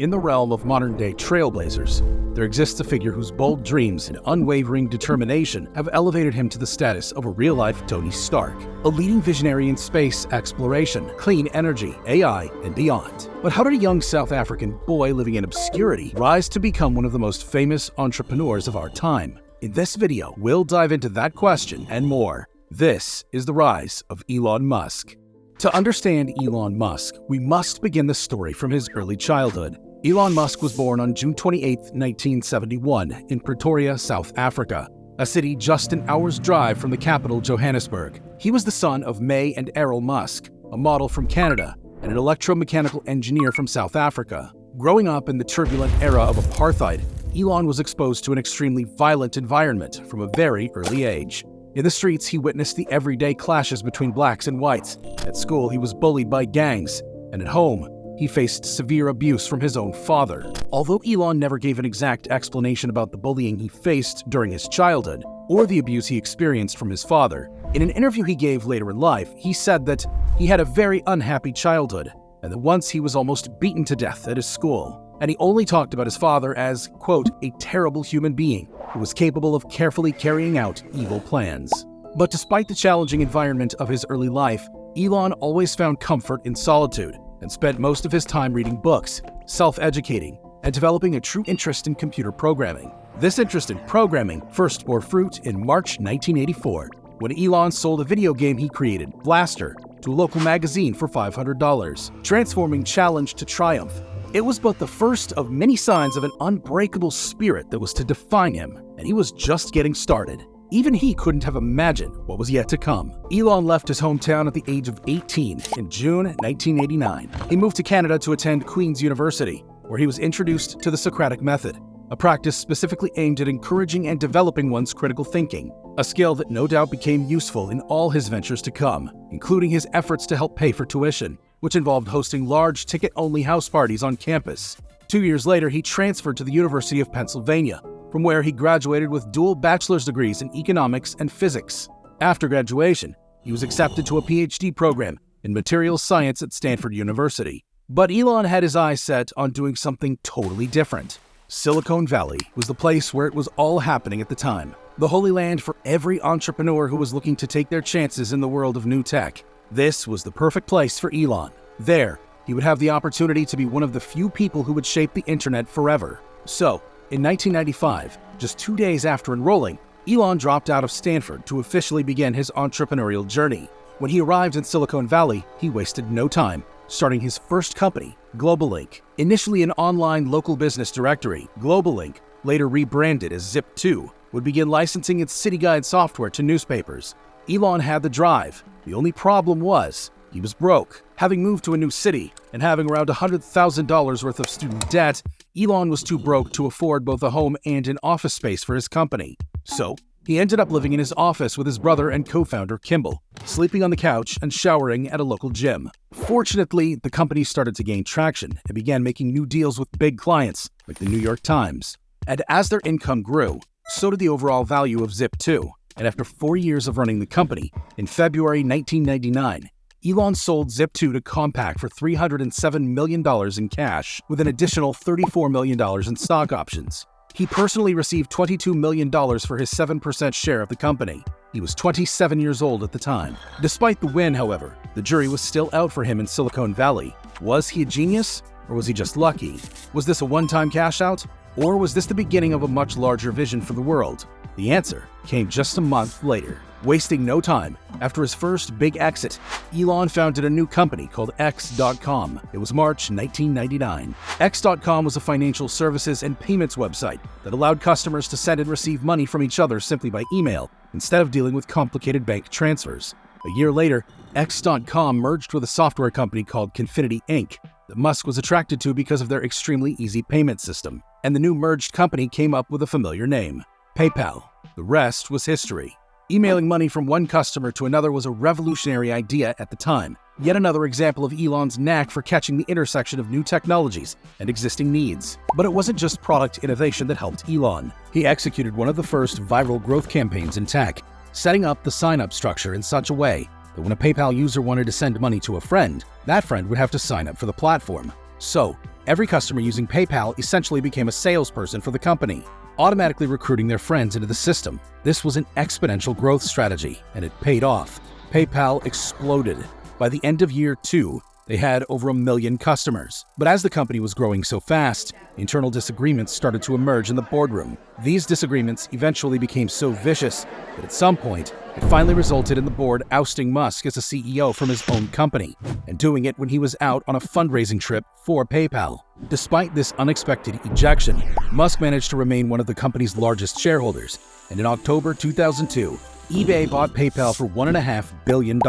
In the realm of modern-day trailblazers, there exists a figure whose bold dreams and unwavering determination have elevated him to the status of a real-life Tony Stark, a leading visionary in space exploration, clean energy, AI, and beyond. But how did a young South African boy living in obscurity rise to become one of the most famous entrepreneurs of our time? In this video, we'll dive into that question and more. This is the rise of Elon Musk. To understand Elon Musk, we must begin the story from his early childhood. Elon Musk was born on June 28, 1971, in Pretoria, South Africa, a city just an hour's drive from the capital, Johannesburg. He was the son of May and Errol Musk, a model from Canada and an electromechanical engineer from South Africa. Growing up in the turbulent era of apartheid, Elon was exposed to an extremely violent environment from a very early age. In the streets, he witnessed the everyday clashes between blacks and whites. At school, he was bullied by gangs, and at home, he faced severe abuse from his own father. Although Elon never gave an exact explanation about the bullying he faced during his childhood, or the abuse he experienced from his father, in an interview he gave later in life, he said that he had a very unhappy childhood, and that once he was almost beaten to death at his school. And he only talked about his father as, quote, a terrible human being who was capable of carefully carrying out evil plans. But despite the challenging environment of his early life, Elon always found comfort in solitude and spent most of his time reading books, self-educating, and developing a true interest in computer programming. This interest in programming first bore fruit in March 1984, when Elon sold a video game he created, Blaster, to a local magazine for $500, transforming challenge to triumph. It was but the first of many signs of an unbreakable spirit that was to define him, and he was just getting started. Even he couldn't have imagined what was yet to come. Elon left his hometown at the age of 18 in June 1989. He moved to Canada to attend Queen's University, where he was introduced to the Socratic method, a practice specifically aimed at encouraging and developing one's critical thinking, a skill that no doubt became useful in all his ventures to come, including his efforts to help pay for tuition, which involved hosting large ticket-only house parties on campus. 2 years later, he transferred to the University of Pennsylvania, from where he graduated with dual bachelor's degrees in economics and physics. After graduation, he was accepted to a PhD program in materials science at Stanford University. But Elon had his eyes set on doing something totally different. Silicon Valley was the place where it was all happening at the time, the holy land for every entrepreneur who was looking to take their chances in the world of new tech. This was the perfect place for Elon. There, he would have the opportunity to be one of the few people who would shape the internet forever. So, in 1995, just 2 days after enrolling, Elon dropped out of Stanford to officially begin his entrepreneurial journey. When he arrived in Silicon Valley, he wasted no time, starting his first company, GlobalLink. Initially an online local business directory, GlobalLink, later rebranded as Zip2, would begin licensing its city guide software to newspapers. Elon had the drive. The only problem was, he was broke. Having moved to a new city and having around $100,000 worth of student debt, Elon was too broke to afford both a home and an office space for his company. So, he ended up living in his office with his brother and co-founder Kimball, sleeping on the couch and showering at a local gym. Fortunately, the company started to gain traction and began making new deals with big clients like the New York Times. And as their income grew, so did the overall value of Zip2. And after 4 years of running the company, in February 1999, Elon sold Zip2 to Compaq for $307 million in cash, with an additional $34 million in stock options. He personally received $22 million for his 7% share of the company. He was 27 years old at the time. Despite the win, however, the jury was still out for him in Silicon Valley. Was he a genius, or was he just lucky? Was this a one-time cash out, or was this the beginning of a much larger vision for the world? The answer came just a month later. Wasting no time, after his first big exit, Elon founded a new company called X.com. It was March 1999. X.com was a financial services and payments website that allowed customers to send and receive money from each other simply by email, instead of dealing with complicated bank transfers. A year later, X.com merged with a software company called Confinity Inc. that Musk was attracted to because of their extremely easy payment system. And the new merged company came up with a familiar name, PayPal. The rest was history. Emailing money from one customer to another was a revolutionary idea at the time. Yet another example of Elon's knack for catching the intersection of new technologies and existing needs. But it wasn't just product innovation that helped Elon. He executed one of the first viral growth campaigns in tech, setting up the sign-up structure in such a way that when a PayPal user wanted to send money to a friend, that friend would have to sign up for the platform. So, Every customer using PayPal essentially became a salesperson for the company, automatically recruiting their friends into the system. This was an exponential growth strategy, and it paid off. PayPal exploded. By the end of year 2, they had over 1 million customers. But as the company was growing so fast, internal disagreements started to emerge in the boardroom. These disagreements eventually became so vicious that at some point, it finally resulted in the board ousting Musk as a CEO from his own company, and doing it when he was out on a fundraising trip for PayPal. Despite this unexpected ejection, Musk managed to remain one of the company's largest shareholders, and in October 2002, eBay bought PayPal for $1.5 billion.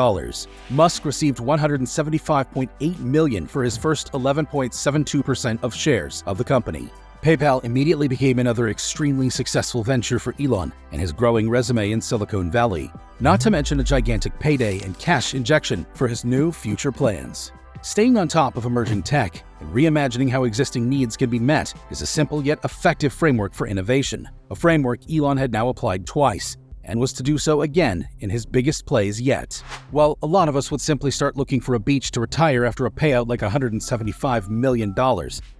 Musk received $175.8 million for his first 11.72% of shares of the company. PayPal immediately became another extremely successful venture for Elon and his growing resume in Silicon Valley, not to mention a gigantic payday and cash injection for his new future plans. Staying on top of emerging tech and reimagining how existing needs can be met is a simple yet effective framework for innovation, a framework Elon had now applied twice, and was to do so again in his biggest plays yet. While a lot of us would simply start looking for a beach to retire after a payout like $175 million,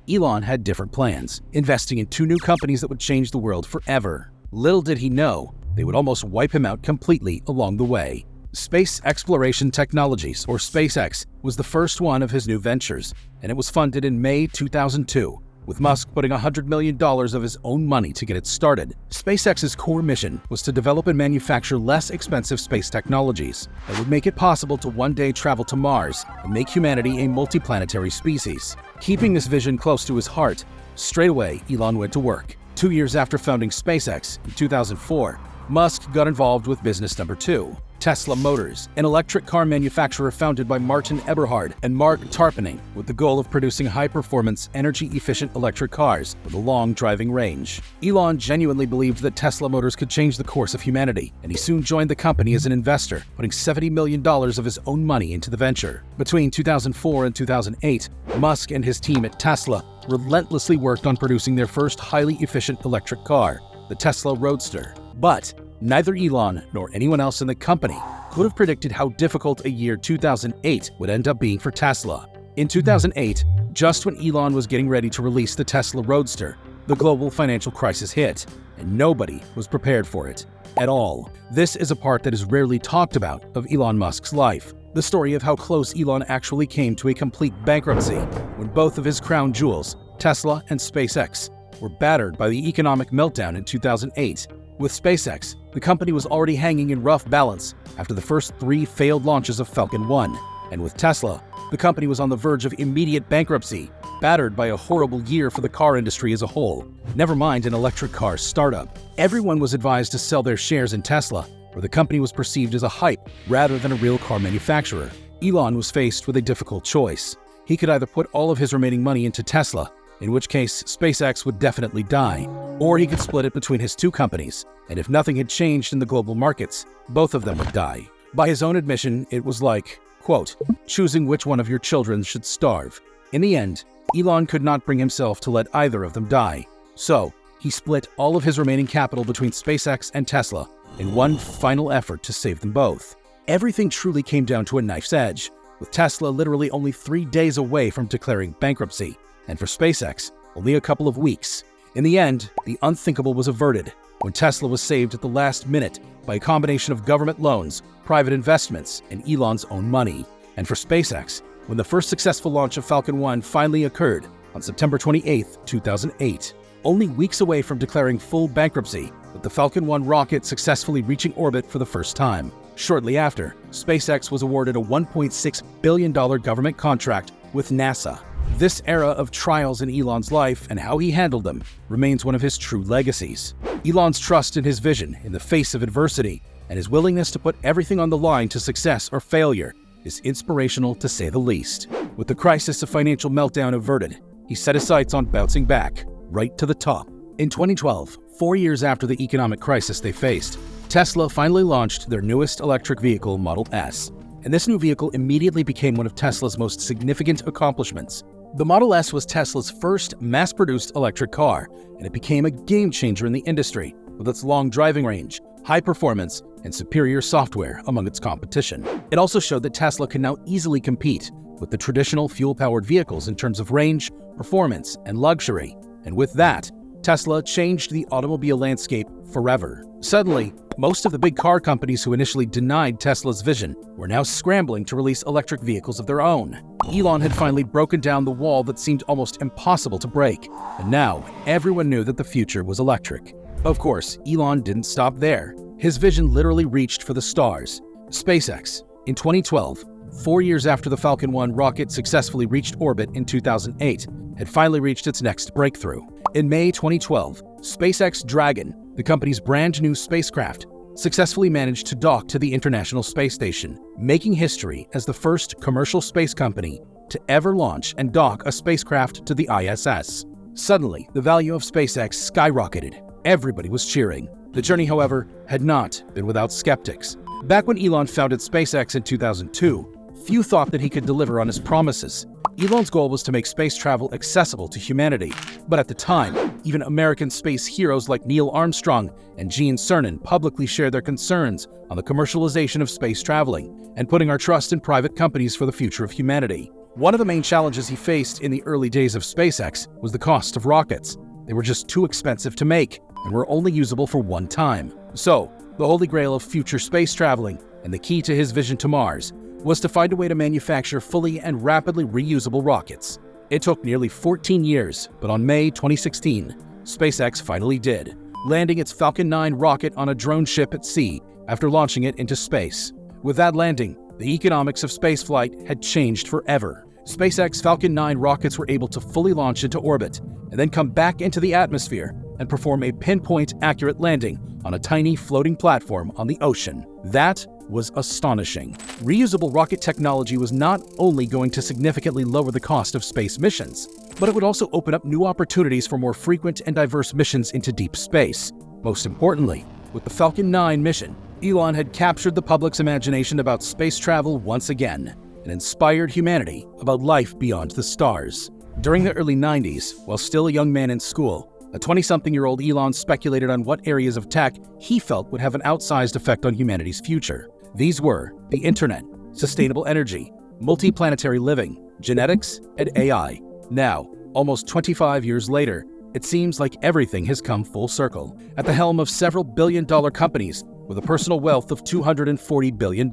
Elon had different plans, investing in 2 new companies that would change the world forever. Little did he know, they would almost wipe him out completely along the way. Space Exploration Technologies, or SpaceX, was the first one of his new ventures, and it was funded in May 2002. With Musk putting $100 million of his own money to get it started. SpaceX's core mission was to develop and manufacture less expensive space technologies that would make it possible to one day travel to Mars and make humanity a multiplanetary species. Keeping this vision close to his heart, straight away Elon went to work. 2 years after founding SpaceX, in 2004, Musk got involved with business number 2. Tesla Motors, an electric car manufacturer founded by Martin Eberhard and Mark Tarpenning, with the goal of producing high-performance, energy-efficient electric cars with a long driving range. Elon genuinely believed that Tesla Motors could change the course of humanity, and he soon joined the company as an investor, putting $70 million of his own money into the venture. Between 2004 and 2008, Musk and his team at Tesla relentlessly worked on producing their first highly efficient electric car, the Tesla Roadster. But neither Elon nor anyone else in the company could have predicted how difficult a year 2008 would end up being for Tesla. In 2008, just when Elon was getting ready to release the Tesla Roadster, the global financial crisis hit, and nobody was prepared for it at all. This is a part that is rarely talked about of Elon Musk's life, the story of how close Elon actually came to a complete bankruptcy when both of his crown jewels, Tesla and SpaceX, were battered by the economic meltdown in 2008. With SpaceX, the company was already hanging in rough balance after the first 3 failed launches of Falcon 1. And with Tesla, the company was on the verge of immediate bankruptcy, battered by a horrible year for the car industry as a whole, never mind an electric car startup. Everyone was advised to sell their shares in Tesla, where the company was perceived as a hype rather than a real car manufacturer. Elon was faced with a difficult choice. He could either put all of his remaining money into Tesla, in which case SpaceX would definitely die, or he could split it between his 2 companies, and if nothing had changed in the global markets, both of them would die. By his own admission, it was like, quote, choosing which one of your children should starve. In the end, Elon could not bring himself to let either of them die, so he split all of his remaining capital between SpaceX and Tesla in one final effort to save them both. Everything truly came down to a knife's edge, with Tesla literally only 3 days away from declaring bankruptcy, and for SpaceX, only a couple of weeks. In the end, the unthinkable was averted when Tesla was saved at the last minute by a combination of government loans, private investments, and Elon's own money. And for SpaceX, when the first successful launch of Falcon 1 finally occurred on September 28, 2008, only weeks away from declaring full bankruptcy, with the Falcon 1 rocket successfully reaching orbit for the first time. Shortly after, SpaceX was awarded a $1.6 billion government contract with NASA. This era of trials in Elon's life and how he handled them remains one of his true legacies. Elon's trust in his vision in the face of adversity and his willingness to put everything on the line to success or failure is inspirational to say the least. With the crisis of financial meltdown averted, he set his sights on bouncing back, right to the top. In 2012, 4 years after the economic crisis they faced, Tesla finally launched their newest electric vehicle, Model S. And this new vehicle immediately became one of Tesla's most significant accomplishments. The Model S was Tesla's first mass-produced electric car, and it became a game-changer in the industry with its long driving range, high performance, and superior software among its competition. It also showed that Tesla can now easily compete with the traditional fuel-powered vehicles in terms of range, performance, and luxury. And with that, Tesla changed the automobile landscape forever. Suddenly, most of the big car companies who initially denied Tesla's vision were now scrambling to release electric vehicles of their own. Elon had finally broken down the wall that seemed almost impossible to break, and now everyone knew that the future was electric. Of course, Elon didn't stop there. His vision literally reached for the stars. SpaceX. In 2012, 4 years after the Falcon 1 rocket successfully reached orbit in 2008, had finally reached its next breakthrough. In May 2012, SpaceX Dragon, the company's brand new spacecraft, successfully managed to dock to the International Space Station, making history as the first commercial space company to ever launch and dock a spacecraft to the ISS. Suddenly, the value of SpaceX skyrocketed. Everybody was cheering. The journey, however, had not been without skeptics. Back when Elon founded SpaceX in 2002, few thought that he could deliver on his promises. Elon's goal was to make space travel accessible to humanity, but at the time, even American space heroes like Neil Armstrong and Gene Cernan publicly shared their concerns on the commercialization of space traveling and putting our trust in private companies for the future of humanity. One of the main challenges he faced in the early days of SpaceX was the cost of rockets. They were just too expensive to make and were only usable for one time. So, the holy grail of future space traveling and the key to his vision to Mars was to find a way to manufacture fully and rapidly reusable rockets. It took nearly 14 years, but on May 2016, SpaceX finally did, landing its Falcon 9 rocket on a drone ship at sea after launching it into space. With that landing, the economics of spaceflight had changed forever. SpaceX Falcon 9 rockets were able to fully launch into orbit and then come back into the atmosphere and perform a pinpoint accurate landing on a tiny floating platform on the ocean. That was astonishing. Reusable rocket technology was not only going to significantly lower the cost of space missions, but it would also open up new opportunities for more frequent and diverse missions into deep space. Most importantly, with the Falcon 9 mission, Elon had captured the public's imagination about space travel once again and inspired humanity about life beyond the stars. During the early 90s, while still a young man in school, a 20-something-year-old Elon speculated on what areas of tech he felt would have an outsized effect on humanity's future. These were the internet, sustainable energy, multiplanetary living, genetics, and AI. Now, almost 25 years later, it seems like everything has come full circle. At the helm of several billion-dollar companies with a personal wealth of $240 billion,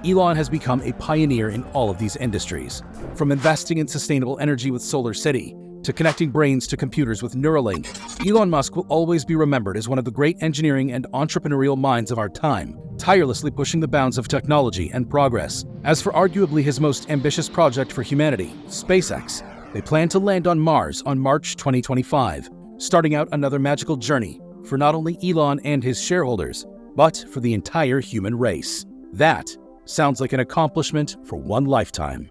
Elon has become a pioneer in all of these industries. From investing in sustainable energy with Solar City, to connecting brains to computers with Neuralink, Elon Musk will always be remembered as one of the great engineering and entrepreneurial minds of our time, tirelessly pushing the bounds of technology and progress. As for arguably his most ambitious project for humanity, SpaceX, they plan to land on Mars on March 2025, starting out another magical journey for not only Elon and his shareholders, but for the entire human race. That sounds like an accomplishment for one lifetime.